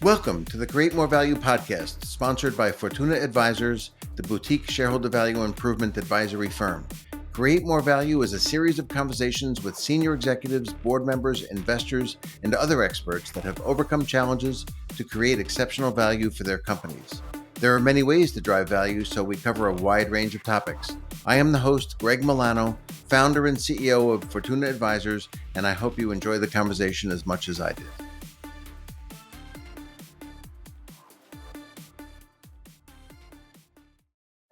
Welcome to the Create More Value podcast, sponsored by Fortuna Advisors, the boutique shareholder value improvement advisory firm. Create More Value is a series of conversations with senior executives, board members, investors, and other experts that have overcome challenges to create exceptional value for their companies. There are many ways to drive value, so we cover a wide range of topics. I am the host, Greg Milano, founder and CEO of Fortuna Advisors, and I hope you enjoy the conversation as much as I did.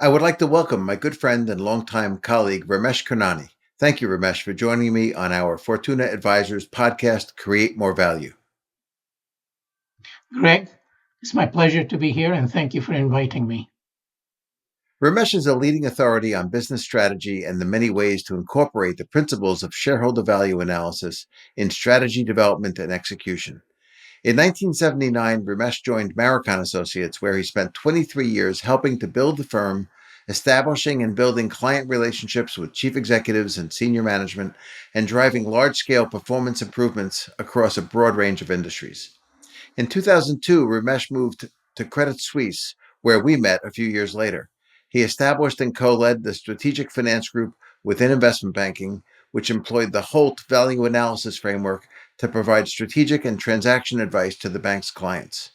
I would like to welcome my good friend and longtime colleague, Ramesh Karnani. Thank you, Ramesh, for joining me on our Fortuna Advisors podcast, Create More Value. Greg, it's my pleasure to be here, and thank you for inviting me. Ramesh is a leading authority on business strategy and the many ways to incorporate the principles of shareholder value analysis in strategy development and execution. In 1979, Ramesh joined Marakon Associates, where he spent 23 years helping to build the firm, establishing and building client relationships with chief executives and senior management, and driving large-scale performance improvements across a broad range of industries. In 2002, Ramesh moved to Credit Suisse, where we met a few years later. He established and co-led the strategic finance group within investment banking, which employed the Holt value analysis framework to provide strategic and transaction advice to the bank's clients.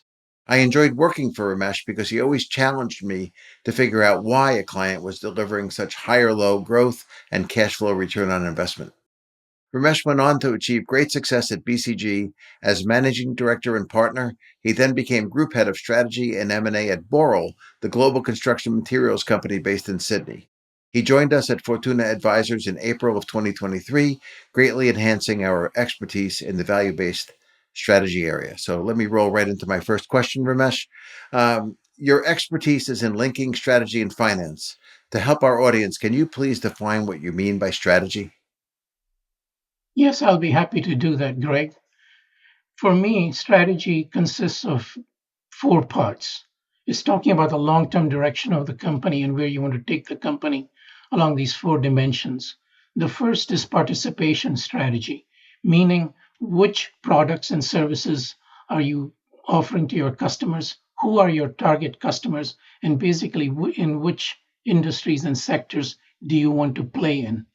I enjoyed working for Ramesh because he always challenged me to figure out why a client was delivering such high or low growth and cash flow return on investment. Ramesh went on to achieve great success at BCG as managing director and partner. He then became group head of strategy and M&A at Boral, the global construction materials company based in Sydney. He joined us at Fortuna Advisors in April of 2023, greatly enhancing our expertise in the value-based strategy area. So let me roll right into my first question, Ramesh. Your expertise is in linking strategy and finance. To help our audience, can you please define what you mean by strategy? Yes, I'll be happy to do that, Greg. For me, strategy consists of four parts. It's talking about the long-term direction of the company and where you want to take the company along these four dimensions. The first is participation strategy, meaning which products and services are you offering to your customers, who are your target customers, and basically in which industries and sectors do you want to play in.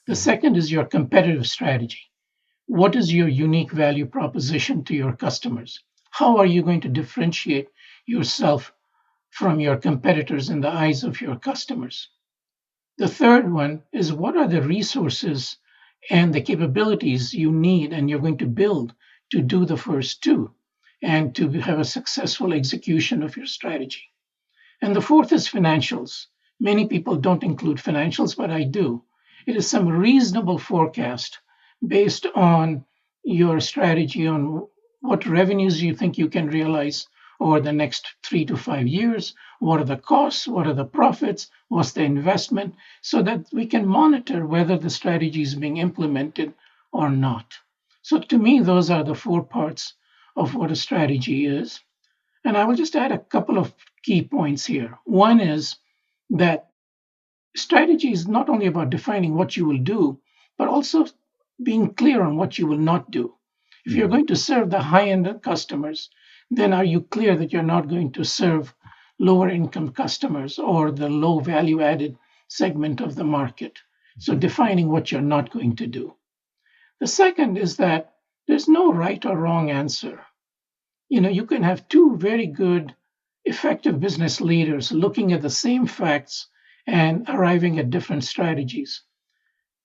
The second is your competitive strategy. What is your unique value proposition to your customers? How are you going to differentiate yourself from your competitors in the eyes of your customers? The third one is what are the resources and the capabilities you need and you're going to build to do the first two and to have a successful execution of your strategy. And the fourth is financials. Many people don't include financials, but I do. It is some reasonable forecast based on your strategy on what revenues you think you can realize over the next 3 to 5 years, what are the costs, what are the profits, what's the investment, so that we can monitor whether the strategy is being implemented or not. So to me, those are the four parts of what a strategy is. And I will just add a couple of key points here. One is that strategy is not only about defining what you will do, but also being clear on what you will not do. If you're going to serve the high-end customers, then are you clear that you're not going to serve lower income customers or the low value added segment of the market? So defining what you're not going to do. The second is that there's no right or wrong answer. You can have two very good, effective business leaders looking at the same facts and arriving at different strategies.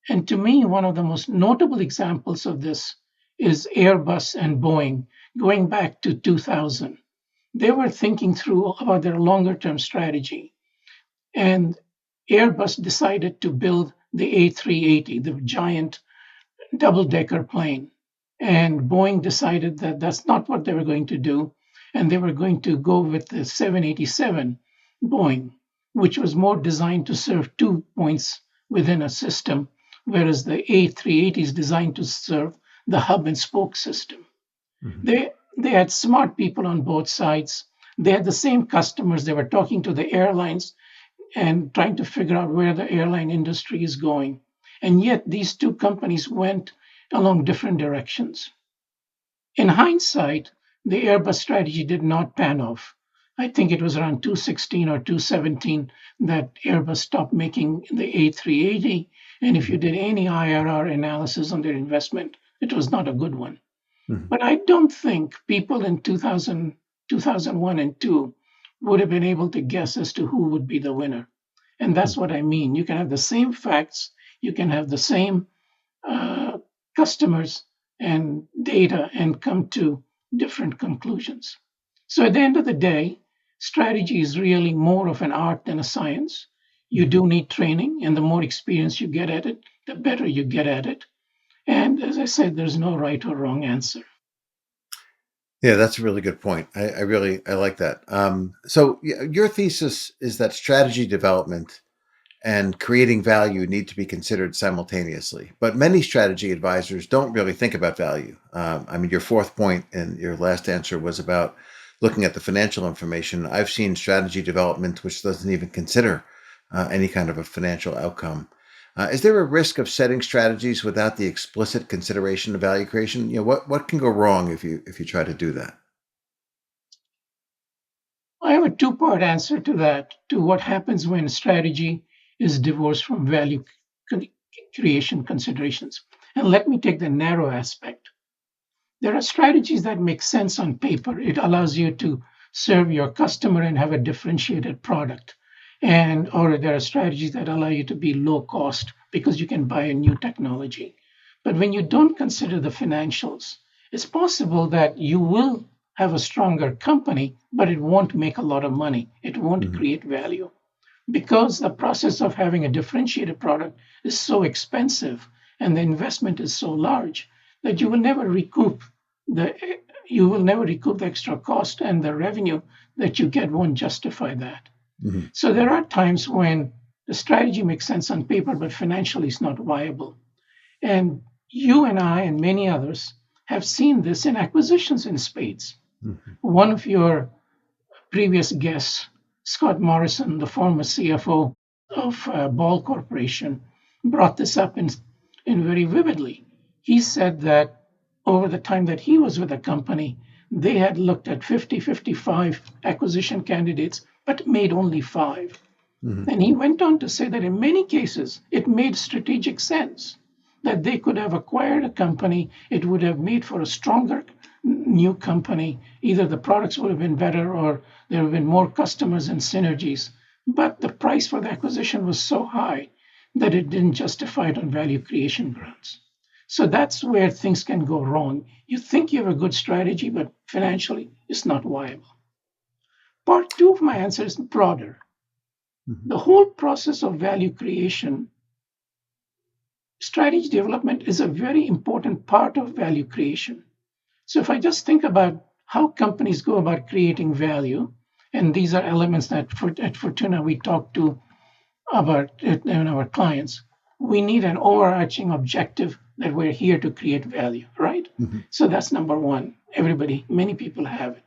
And to me, one of the most notable examples of this is Airbus and Boeing going back to 2000. They were thinking through about their longer term strategy. And Airbus decided to build the A380, the giant double decker plane. And Boeing decided that that's not what they were going to do. And they were going to go with the 787 Boeing, which was more designed to serve 2 points within a system, whereas the A380 is designed to serve the hub and spoke system. Mm-hmm. They had smart people on both sides. They had the same customers. They were talking to the airlines and trying to figure out where the airline industry is going. And yet these two companies went along different directions. In hindsight, the Airbus strategy did not pan off. I think it was around 216 or 217 that Airbus stopped making the A380. And if you did any IRR analysis on their investment, it was not a good one. Mhm. But I don't think people in 2000, 2001 and 2 would have been able to guess as to who would be the winner. And that's what I mean. You can have the same facts, you can have the same uh, customers and data and come to different conclusions. So at the end of the day, strategy is really more of an art than a science. You Mhm. do need training, and the more experience you get at it, the better you get at it. And as I said, there's no right or wrong answer. Yeah, that's a really good point. I really I like that. So your thesis is that strategy development and creating value need to be considered simultaneously. But many strategy advisors don't really think about value. I mean, your fourth point in your last answer was about looking at the financial information. I've seen strategy development which doesn't even consider any kind of a financial outcome. Is there a risk of setting strategies without the explicit consideration of value creation? What can go wrong if you try to do that? I have a two-part answer to that, to what happens when strategy is divorced from value con- creation considerations. And let me take the narrow aspect. There are strategies that make sense on paper. It allows you to serve your customer and have a differentiated product. And or there are strategies that allow you to be low cost because you can buy a new technology. But when you don't consider the financials, it's possible that you will have a stronger company, but it won't make a lot of money. It won't Hmm. create value because the process of having a differentiated product is so expensive and the investment is so large that the you will never recoup the extra cost, and the revenue that you get won't justify that. Hmm. So there are times when the strategy makes sense on paper but financially is not viable. And you and I and many others have seen this in acquisitions in spades. Hmm. One of your previous guest, Scott Morrison, the former CFO of Ball Corporation, brought this up in very vividly. He said that over the time that he was with the company, they had looked at 50, 55 acquisition candidates, but made only five. Hmm. And he went on to say that in many cases, it made strategic sense that they could have acquired a company, it would have made for a stronger new company. Either the products would have been better or there would have been more customers and synergies. But the price for the acquisition was so high that it didn't justify it on value creation grounds. So that's where things can go wrong. You think you have a good strategy, but financially it's not viable. Part two of my answer is broader. Hmm. The whole process of value creation, strategy development is a very important part of value creation. So if I just think about how companies go about creating value, and these are elements that at Fortuna we talk to about in our clients, we need an overarching objective that we're here to create value, right? Hmm. So that's number one. Many people have it.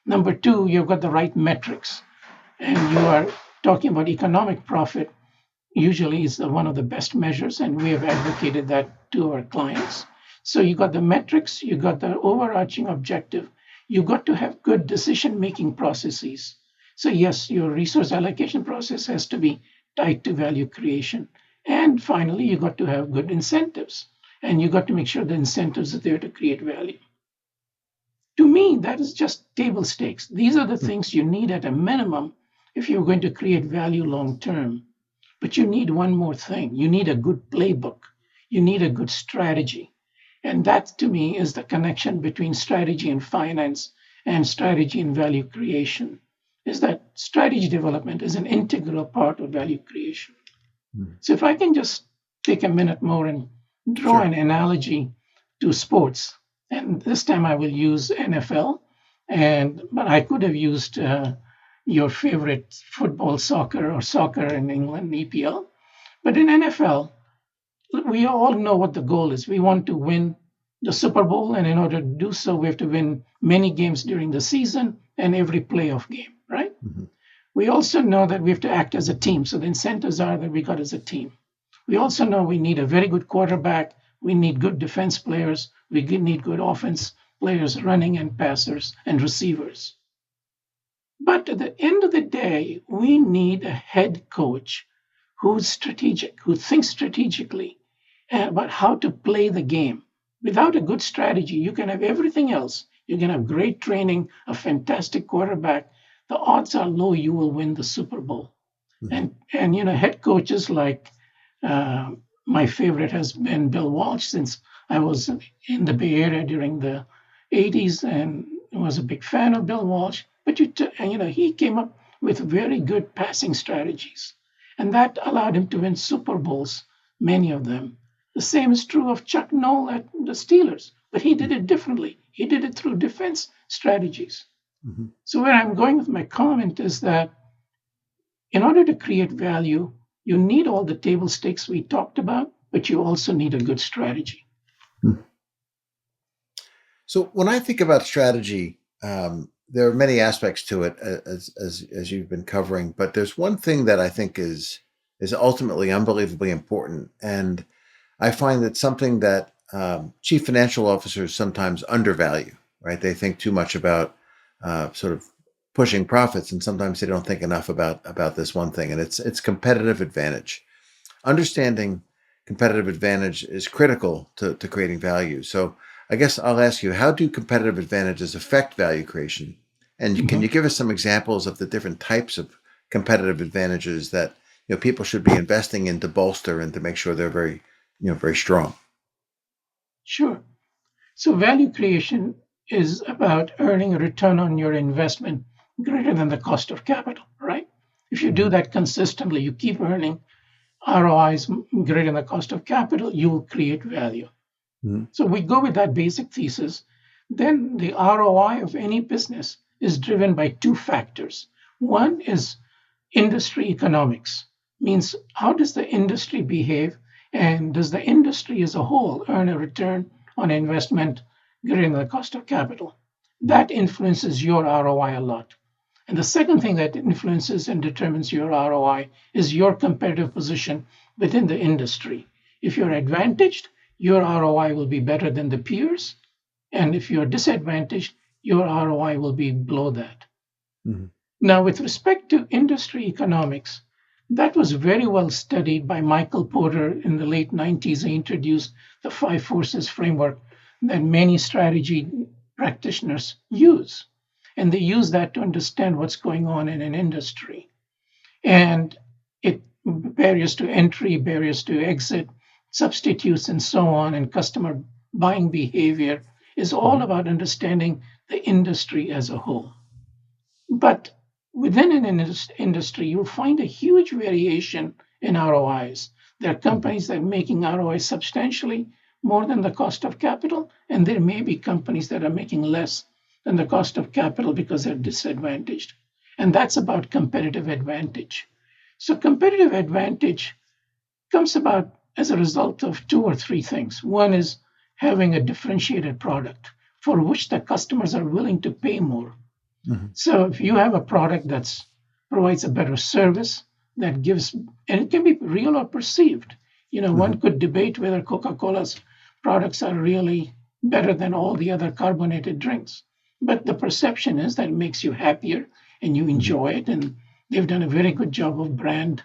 Number two, you've got the right metrics, and you are talking about economic profit usually is one of the best measures, and we have advocated that to our clients. So you got the metrics, you got the overarching objective, you got to have good decision making processes. So yes, your resource allocation process has to be tied to value creation. And finally, you got to have good incentives, and you got to make sure the incentives are there to create value. To me, that is just table stakes. These are the things you need at a minimum if you're going to create value long term. But you need one more thing. You need a good playbook. You need a good strategy. And that to me is the connection between strategy and finance and strategy and value creation. Is that strategy development is an integral part of value creation. Hmm. So if I can just take a minute more and draw Sure. an analogy to sports, and this time I will use NFL, and but I could have used your favorite football, soccer, or soccer in England, EPL. But in NFL, we all know what the goal is. We want to win the Super Bowl, and in order to do so, we have to win many games during the season and every playoff game, right? Hmm. We also know that we have to act as a team. So the incentives are that we got as a team. We also know we need a very good quarterback. We need good defense players. We need good offense players running and passers and receivers. But at the end of the day, we need a head coach who's strategic, who thinks strategically about how to play the game. Without a good strategy, you can have everything else. You can have great training, a fantastic quarterback. The odds are low you will win the Super Bowl. Mhm. And head coaches like uh, my favorite has been Bill Walsh since I was in the Bay Area during the 80s and was a big fan of Bill Walsh. But he came up with very good passing strategies, and that allowed him to win Super Bowls, many of them. The same is true of Chuck Noll at the Steelers, but he did it differently. He did it through defense strategies. Mhm. So where I'm going with my comment is that in order to create value, you need all the table stakes we talked about, but you also need a good strategy. Mhm. So when I think about strategy, there are many aspects to it, as you've been covering. But there's one thing that I think is ultimately unbelievably important, and I find that something that chief financial officers sometimes undervalue. Right? They think too much about sort of pushing profits, and sometimes they don't think enough about this one thing, and it's competitive advantage. Understanding competitive advantage is critical to creating value. So I guess I'll ask you, how do competitive advantages affect value creation? And can Mhm. you give us some examples of the different types of competitive advantages that people should be investing in to bolster and to make sure they're very strong? Sure. So value creation is about earning a return on your investment greater than the cost of capital, right? If you do Mhm. that consistently, you keep earning ROIs greater than the cost of capital, you will create value. Mhm. So we go with that basic thesis. Then the ROI of any business is driven by two factors. One is industry economics, means how does the industry behave and does the industry as a whole earn a return on investment greater than the cost of capital? That influences your ROI a lot. And the second thing that influences and determines your ROI is your competitive position within the industry. If you're advantaged, your ROI will be better than the peers. And if you're disadvantaged, your ROI will be below that. Mhm. Now, with respect to industry economics, that was very well studied by Michael Porter in the late 90s. He introduced the five forces framework that many strategy practitioners use. And they use that to understand what's going on in an industry. And it barriers to entry, barriers to exit, substitutes, and so on, and customer buying behavior is all Mhm. about understanding the industry as a whole. But within an industry, you'll find a huge variation in ROIs. There are Mhm. companies that are making ROI substantially more than the cost of capital, and there may be companies that are making less than the cost of capital because they're disadvantaged. And that's about competitive advantage. So, competitive advantage comes about as a result of two or three things. One is having a differentiated product for which the customers are willing to pay more. Mhm. So if you have a product that provides a better service that gives, and it can be real or perceived. Mhm. One could debate whether Coca-Cola's products are really better than all the other carbonated drinks. But the perception is that it makes you happier and you Mhm. enjoy it. And they've done a very good job of brand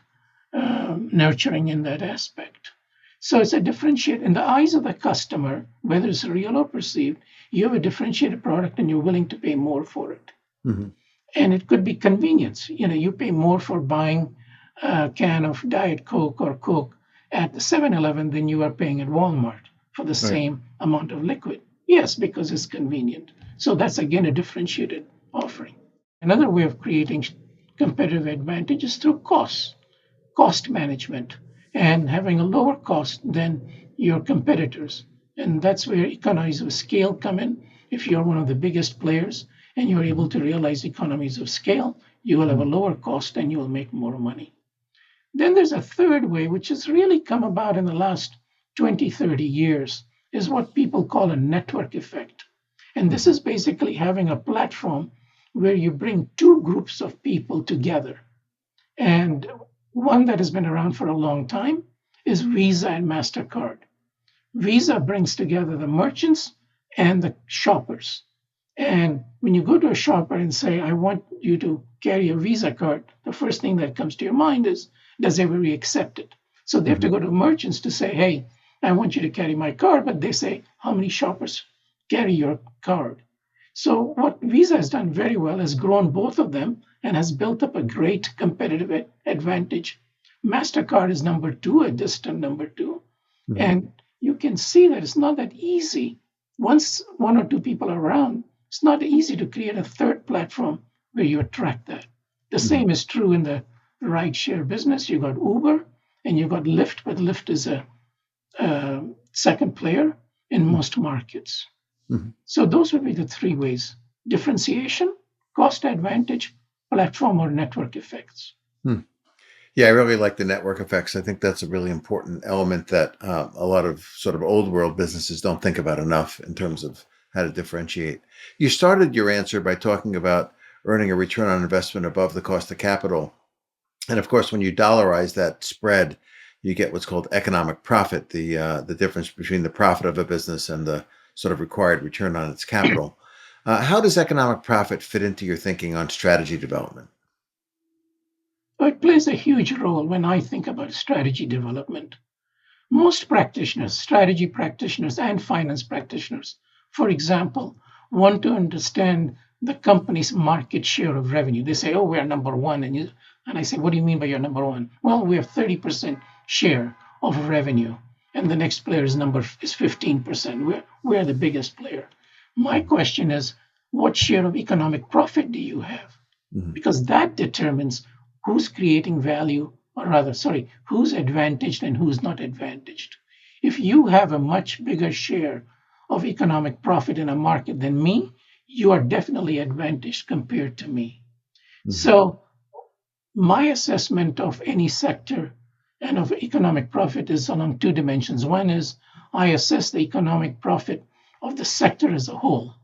nurturing in that aspect. So it's a differentiate in the eyes of the customer, whether it's real or perceived, you have a differentiated product and you're willing to pay more for it. Mhm. And it could be convenience. You pay more for buying a can of Diet Coke or Coke at the 7-Eleven than you are paying at Walmart for the Right. same amount of liquid. Yes, because it's convenient. So that's again a differentiated offering. Another way of creating competitive advantage is through cost management, and having a lower cost than your competitors. And that's where economies of scale come in. If you're one of the biggest players and you're able Mhm. to realize economies of scale, you will have a Mhm. lower cost and you will make more money. Then there's a third way, which has really come about in the last 20, 30 years, is what people call a network effect. And this Mhm. is basically having a platform where you bring two groups of people together, and one that has been around for a long time is Visa and MasterCard. Visa brings together the merchants and the shoppers. And when you go to a shopper and say, I want you to carry a Visa card, the first thing that comes to your mind is, does everybody accept it? So they have to Mhm. go to merchants to say, hey, I want you to carry my card. But they say, how many shoppers carry your card? So what Visa has done very well is grown both of them and has built up a great competitive advantage. MasterCard is number two, a distant number two. Mhm. And you can see that it's not that easy. Once one or two people are around, it's not easy to create a third platform where you attract that. The Mhm. same is true in the rideshare business. You got Uber and you got Lyft, but Lyft is a second player in Mhm. most markets. Mhm. So those would be the three ways: differentiation, cost advantage, platform or network effects. Mhm. Yeah, I really like the network effects. I think that's a really important element that a lot of sort of old world businesses don't think about enough in terms of how to differentiate. You started your answer by talking about earning a return on investment above the cost of capital. And of course, when you dollarize that spread, you get what's called economic profit, the difference between the profit of a business and the sort of required return on its capital. How does economic profit fit into your thinking on strategy development? It plays a huge role when I think about strategy development. Most practitioners, strategy practitioners, and finance practitioners, for example, want to understand the company's market share of revenue. They say, "Oh, we are number one," and I say, "What do you mean by you're number one?" Well, we have 30% share of revenue, and the next player is 15%. We're the biggest player. My question is, what share of economic profit do you have? Mhm. Because that determines who's creating value, or rather, sorry, who's advantaged and who's not advantaged. If you have a much bigger share of economic profit in a market than me, you are definitely advantaged compared to me. Mhm. So, my assessment of any sector and of economic profit is along two dimensions. One is I assess the economic profit of the sector as a whole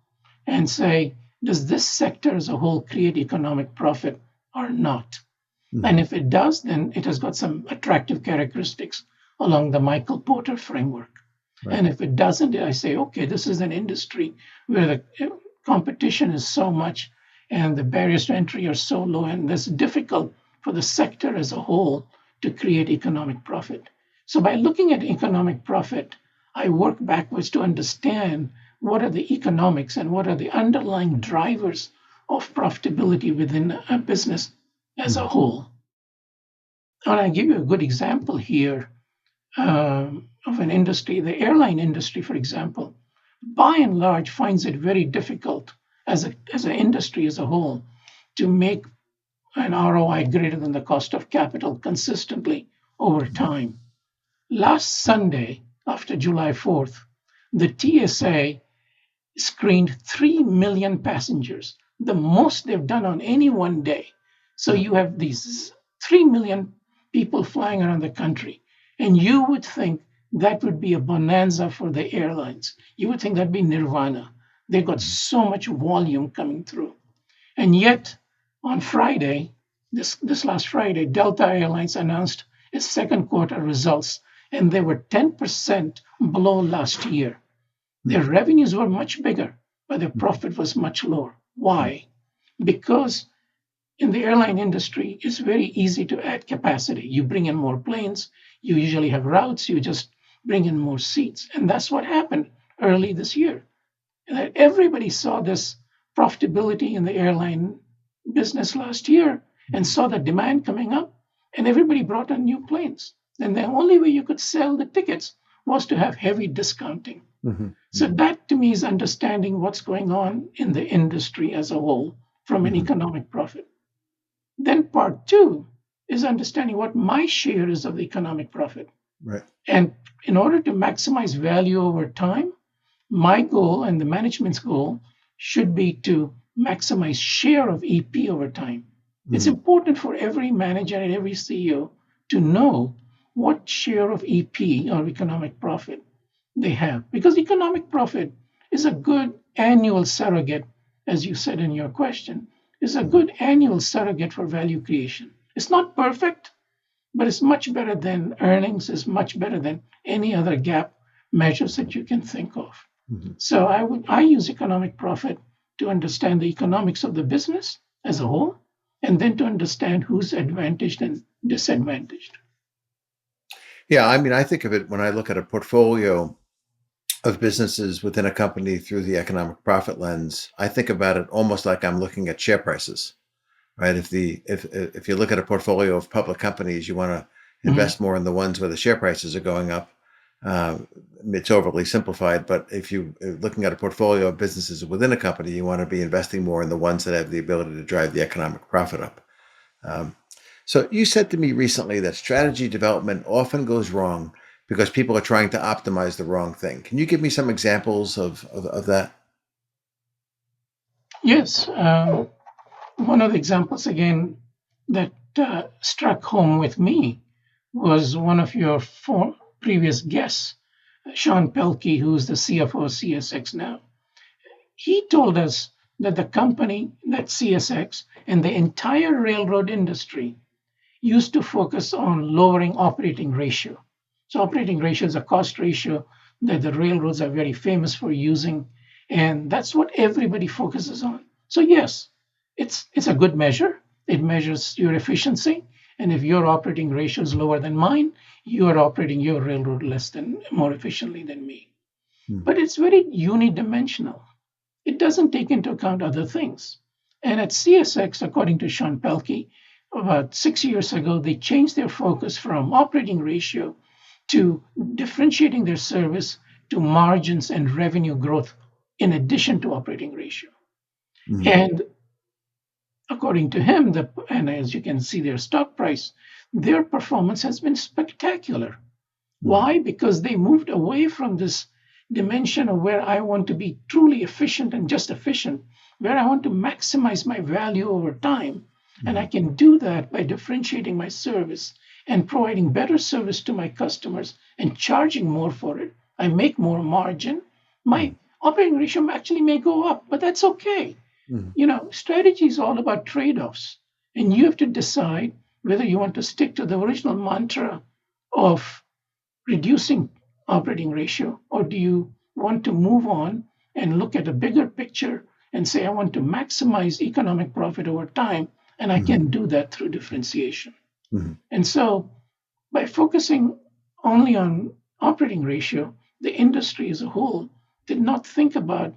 and say, does this sector as a whole create economic profit or not? And Mhm. if it does, then it has got some attractive characteristics along the Michael Porter framework. Right. And if it doesn't, I say, okay, this is an industry where the competition is so much and the barriers to entry are so low, and it's difficult for the sector as a whole to create economic profit. So by looking at economic profit, I work backwards to understand what are the economics and what are the underlying drivers of profitability within a business as a Mhm. whole. And I give you a good example here of an industry, the airline industry, for example, by and large finds it very difficult as an industry as a whole to make an ROI greater than the cost of capital consistently over time. Last Sunday, after July 4th, the TSA screened 3 million passengers, the most they've done on any one day. So Wow. you have these 3 million people flying around the country. And you would think that would be a bonanza for the airlines. You would think that'd be nirvana. They've got Mhm. so much volume coming through. And yet, on Friday, this last Friday, Delta Airlines announced its second quarter results, and they were 10% below last year. Their Mhm. revenues were much bigger, but their Mhm. profit was much lower. Why? Because in the airline industry, it's very easy to add capacity. You bring in more planes, you usually have routes, you just bring in more seats. And that's what happened early this year. And everybody saw this profitability in the airline business last year and saw the demand coming up, and everybody brought in new planes. And the only way you could sell the tickets was to have heavy discounting. Mhm. So that to me is understanding what's going on in the industry as a whole from an Mhm. economic profit. Then part two is understanding what my share is of the economic profit. Right. And in order to maximize value over time, my goal and the management's goal should be to maximize share of EP over time. It's Mhm. important for every manager and every CEO to know what share of EP or economic profit they have, because economic profit is a good annual surrogate, as you said in your question, is a Mhm. good annual surrogate for value creation. It's not perfect, but it's much better than earnings, is much better than any other gap measures that you can think of. Mhm. So I use economic profit to understand the economics of the business as a whole, and then to understand who's advantaged and disadvantaged. Yeah, I mean, I think of it when I look at a portfolio of businesses within a company through the economic profit lens. I think about it almost like I'm looking at share prices, right? If you look at a portfolio of public companies, you want to Mhm. invest more in the ones where the share prices are going up. Uh, it's overly simplified, but if you are looking at a portfolio of businesses within a company, you want to be investing more in the ones that have the ability to drive the economic profit up. Um, so you said to me recently that strategy development often goes wrong because people are trying to optimize the wrong thing. Can you give me some examples of that? Yes, one of the examples again that struck home with me was one of your previous guests, Sean Pelkey, who's the CFO of CSX now. He told us that the company, that CSX, and the entire railroad industry used to focus on lowering operating ratio. So operating ratio is a cost ratio that the railroads are very famous for using, and that's what everybody focuses on. So yes, it's a good measure. It measures your efficiency, and if your operating ratio is lower than mine, you are operating your railroad less than more efficiently than me. Hmm. But it's very unidimensional. It doesn't take into account other things. And at CSX, according to Sean Pelkey, about 6 years ago, they changed their focus from operating ratio to differentiating their service to margins and revenue growth in addition to operating ratio. Hmm. And according to him, and as you can see their stock price, their performance has been spectacular. Hmm. Why? Because they moved away from this dimension of where I want to be truly efficient and just efficient, where I want to maximize my value over time. And I Hmm. can do that by differentiating my service and providing better service to my customers and charging more for it. I make more margin. My Hmm. operating ratio actually may go up, but that's okay. Hmm. Strategy is all about trade offs. And you have to decide whether you want to stick to the original mantra of reducing operating ratio, or do you want to move on and look at a bigger picture and say, I want to maximize economic profit over time, and I Hmm. can do that through differentiation? Hmm. And so, by focusing only on operating ratio, the industry as a whole did not think about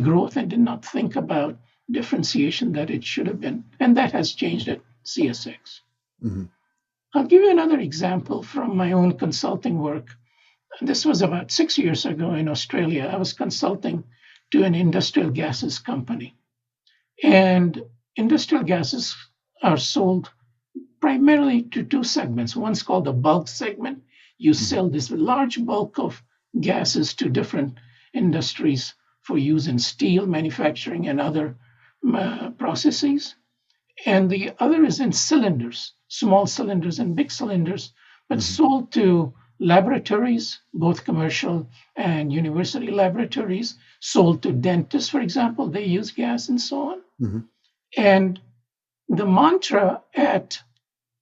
growth and did not think about differentiation that it should have been. And that has changed at CSX. Hmm. I'll give you another example from my own consulting work. This was about 6 years ago in Australia. I was consulting to an industrial gases company. And industrial gases are sold primarily to two segments. One's called the bulk segment. You Hmm. sell this large bulk of gases to different industries for use in steel manufacturing and other processes. And the other is in cylinders, small cylinders and big cylinders, but Hmm. sold to laboratories, both commercial and university laboratories, sold to dentists, for example, they use gas and so on. Hmm. And the mantra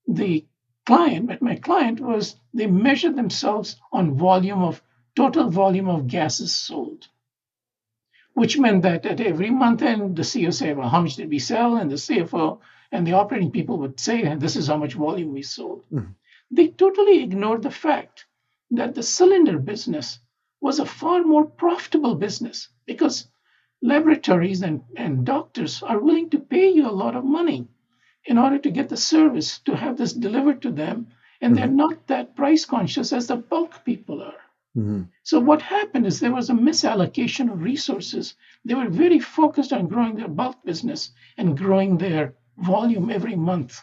the at my client was they measured themselves on total volume of gases sold, which meant that at every month end, the CEO say, well, how much did we sell? And the CFO and the operating people would say, and this is how much volume we sold. Hmm. They totally ignored the fact that the cylinder business was a far more profitable business because laboratories and doctors are willing to pay you a lot of money in order to get the service to have this delivered to them. And they're Hmm. not that price conscious as the bulk people are. Hmm. So what happened is there was a misallocation of resources. They were very focused on growing their bulk business and growing their volume every month.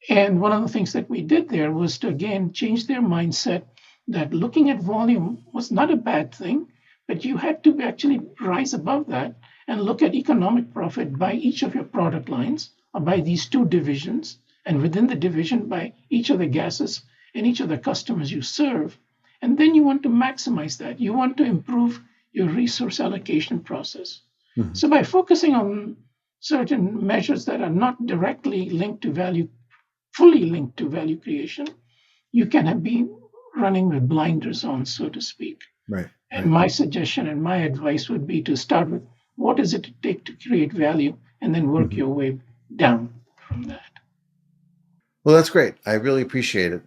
And one of the things that we did there was to again change their mindset that looking at volume was not a bad thing, but you had to actually rise above that and look at economic profit by each of your product lines or by these two divisions, and within the division by each of the gases and each of the customers you serve. And then you want to maximize that. You want to improve your resource allocation process. Hmm. So by focusing on certain measures that are not directly linked to value, fully linked to value creation, you can be running with blinders on, so to speak. Right. And my suggestion and my advice would be to start with what does it take to create value and then work Mhm. your way down from that. Well, that's great. I really appreciate it.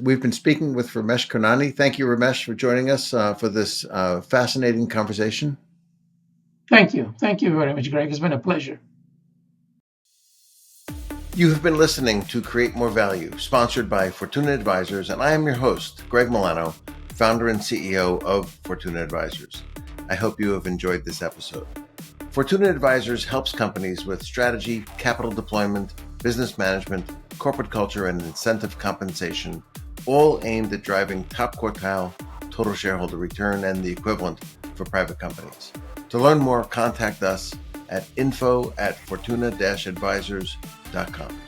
We've been speaking with Ramesh Karnani. Thank you, Ramesh, for joining us for this fascinating conversation. Thank you. Thank you very much, Greg. It's been a pleasure. You have been listening to Create More Value, sponsored by Fortuna Advisors, and I am your host, Greg Milano, founder and CEO of Fortuna Advisors. I hope you have enjoyed this episode. Fortuna Advisors helps companies with strategy, capital deployment, business management, corporate culture, and incentive compensation, all aimed at driving top quartile total shareholder return and the equivalent for private companies. To learn more, contact us at info@fortuna-advisors.com.